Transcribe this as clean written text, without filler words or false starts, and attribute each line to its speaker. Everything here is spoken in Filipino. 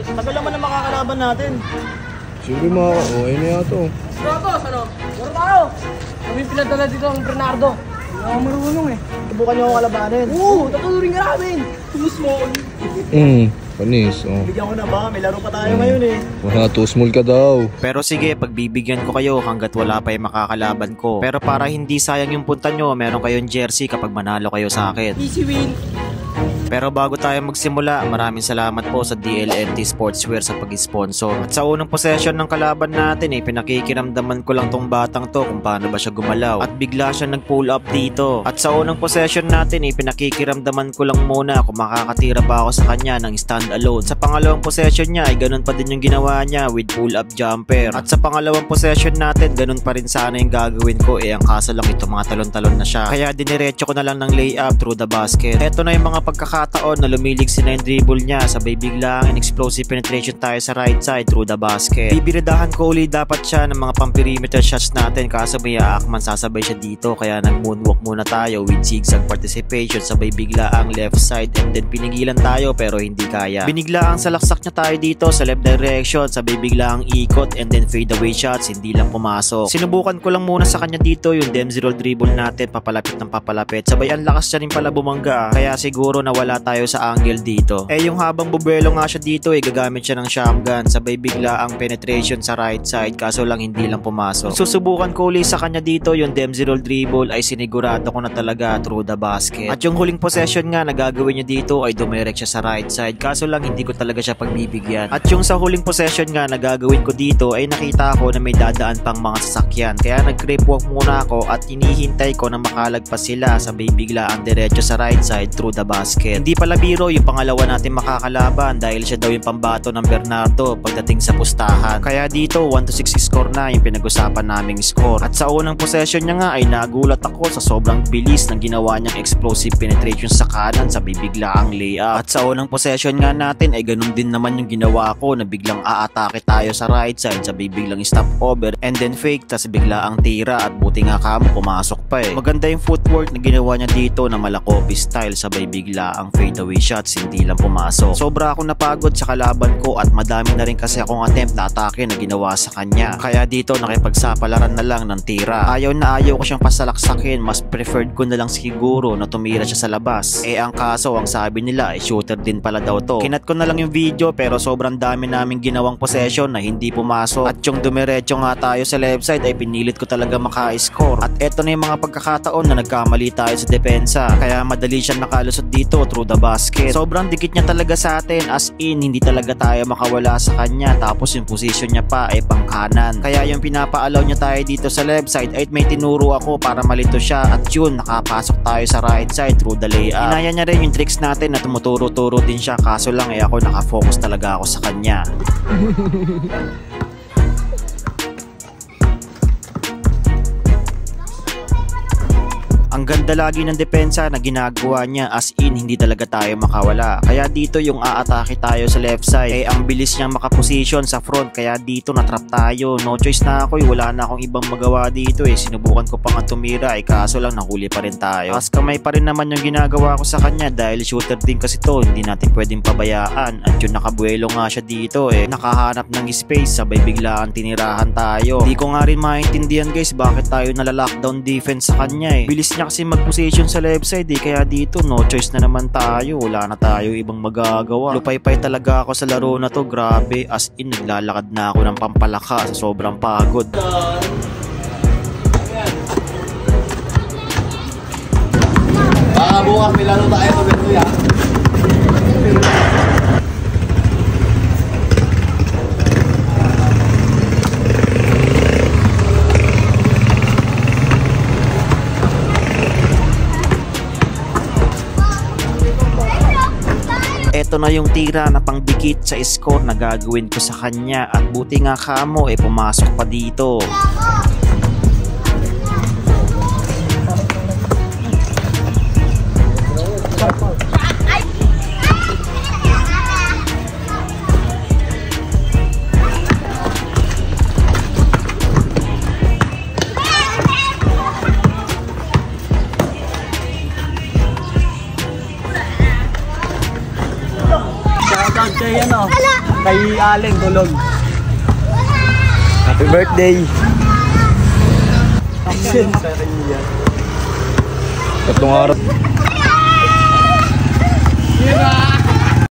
Speaker 1: Tagal naman ang makakalaban natin.
Speaker 2: Sige mga okay na yata.
Speaker 3: Stratos, ano? Maro tayo! Kami pinadala dito ang Bernardo. Hindi ako marunong eh.
Speaker 1: Subukan niyo ako kalabanin.
Speaker 3: Oo, tatulorin ka namin! Too small!
Speaker 2: Panis, oh.
Speaker 1: Bigyan ko na ba? May laro pa tayo ngayon eh.
Speaker 2: Wala, too small ka daw.
Speaker 4: Pero sige, pagbibigyan ko kayo hanggat wala pa yung makakalaban ko. Pero para hindi sayang yung punta nyo, meron kayong jersey kapag manalo kayo sa akin.
Speaker 3: Easy win!
Speaker 4: Pero bago tayo magsimula, maraming salamat po sa DLNT Sportswear sa pag-sponsor. At sa unang possession ng kalaban natin pinakikiramdaman ko lang tong batang to kung paano ba siya gumalaw. At bigla siya nag-pull up dito. At sa unang possession natin pinakikiramdaman ko lang muna kung makakatira ba ako sa kanya ng stand alone. Sa pangalawang possession niya ay ganun pa din yung ginawa niya with pull up jumper. At sa pangalawang possession natin, ganun pa rin sana yung gagawin ko ang kaso lang ito mga talon-talon na siya. Kaya diniretso ko na lang ng layup through the basket. Eto na yung mga pagkakataon na lumilig si na yung dribble niya, sabay biglang in explosive penetration tayo sa right side through the basket. Bibiridahan ko ulit dapat siya ng mga pang-perimeter shots natin kaso may aakman sasabay siya dito kaya nag-moonwalk muna tayo with zigzag participation, sabay bigla ang left side and then pinigilan tayo pero hindi kaya. Binigla ang salaksak niya tayo dito sa left direction, sabay bigla ang ikot and then fade away shots, hindi lang pumasok. Sinubukan ko lang muna sa kanya dito yung Dempsey roll dribble natin, papalapit ng papalapit, sabay ang lakas siya rin pala bumangga kaya siguro nawala tayo sa angle dito. Yung habang bubuelo nga siya dito gagamit siya ng shotgun, sabay bigla ang penetration sa right side kaso lang hindi lang pumasok. Susubukan ko ulit sa kanya dito yung Dempsey roll dribble ay sinigurado ko na talaga through the basket. At yung huling possession nga na gagawin niya dito ay dumirect siya sa right side kaso lang hindi ko talaga siya pagbibigyan. At yung sa huling possession nga na gagawin ko dito ay nakita ko na may dadaan pang mga sasakyan kaya nag-creep walk muna ako at hinihintay ko na makalagpas sila, sabay bigla ang diretso sa right side through the basket. Hindi pala biro yung pangalawa natin makakalaban dahil siya daw yung pambato ng Bernardo pagdating sa pustahan. Kaya dito 1-6 score na yung pinag-usapan naming score. At sa unang possession niya nga ay nagulat ako sa sobrang bilis ng ginawa niyang explosive penetration sa kanan, sa bibigla ang layup. At sa unang possession nga natin ay ganun din naman yung ginawa ko na biglang aatake tayo sa right side, sa bibiglang stop over and then fake tas bigla ang tira at buti nga kamo pumasok pa Maganda yung footwork na ginawa niya dito na Malakopi style, sabay bigla ang fade away shots, hindi lang pumasok. Sobra akong napagod sa kalaban ko at madami na rin kasi akong attempt na atake na ginawa sa kanya. Kaya dito nakipagsapalaran na lang ng tira. Ayaw na ayaw ko siyang pasalaksakin, mas preferred ko na lang siguro na tumira siya sa labas. Ang kaso ang sabi nila ay shooter din pala daw to. Kinat ko na lang yung video pero sobrang dami naming ginawang possession na hindi pumasok. At yung dumiretso nga tayo sa left side ay pinilit ko talaga maka-score. At eto na yung mga pagkakataon na nagkamali tayo sa depensa kaya madali siyang nakalusot dito through the basket. Sobrang dikit niya talaga sa atin, as in hindi talaga tayo makawala sa kanya, tapos yung position niya pa ay pang kanan. Kaya yung pinapaalaw niya tayo dito sa left side ay may tinuro ako para malito siya at yun nakapasok tayo sa right side through the layup. Inaya niya rin yung tricks natin na tumuturo-turo din siya kaso lang ako nakafocus talaga ako sa kanya. Ang ganda lagi ng depensa na ginagawa niya, as in hindi talaga tayo makawala. Kaya dito yung aatake tayo sa left side ang bilis niyang makaposition sa front kaya dito natrap tayo. No choice na ako wala na akong ibang magawa dito Sinubukan ko pa nga tumira kaso lang nahuli pa rin tayo. As kamay pa rin naman yung ginagawa ko sa kanya dahil shooter din kasi to, hindi natin pwedeng pabayaan. At yung nakabuelo nga siya dito nakahanap ng space, sabay biglaan tinirahan tayo. Hindi ko nga rin maintindihan guys bakit tayo nala-lockdown defense sa kanya Bilis niya kasi mag-position sa left side kaya dito no choice na naman tayo, wala na tayo ibang magagawa. Lupay-pay talaga ako sa laro na to, grabe, as in naglalakad na ako ng pampalaka sa sobrang pagod.
Speaker 1: Bukas may laro tayo sa Betuya.
Speaker 4: Ito na yung tira na pangdikit sa score na gagawin ko sa kanya at buti nga kamo pumasok pa dito.
Speaker 1: Shoutout kayo Kay Allen, tulog. Happy birthday.
Speaker 2: Tatlong araw.
Speaker 3: Diba?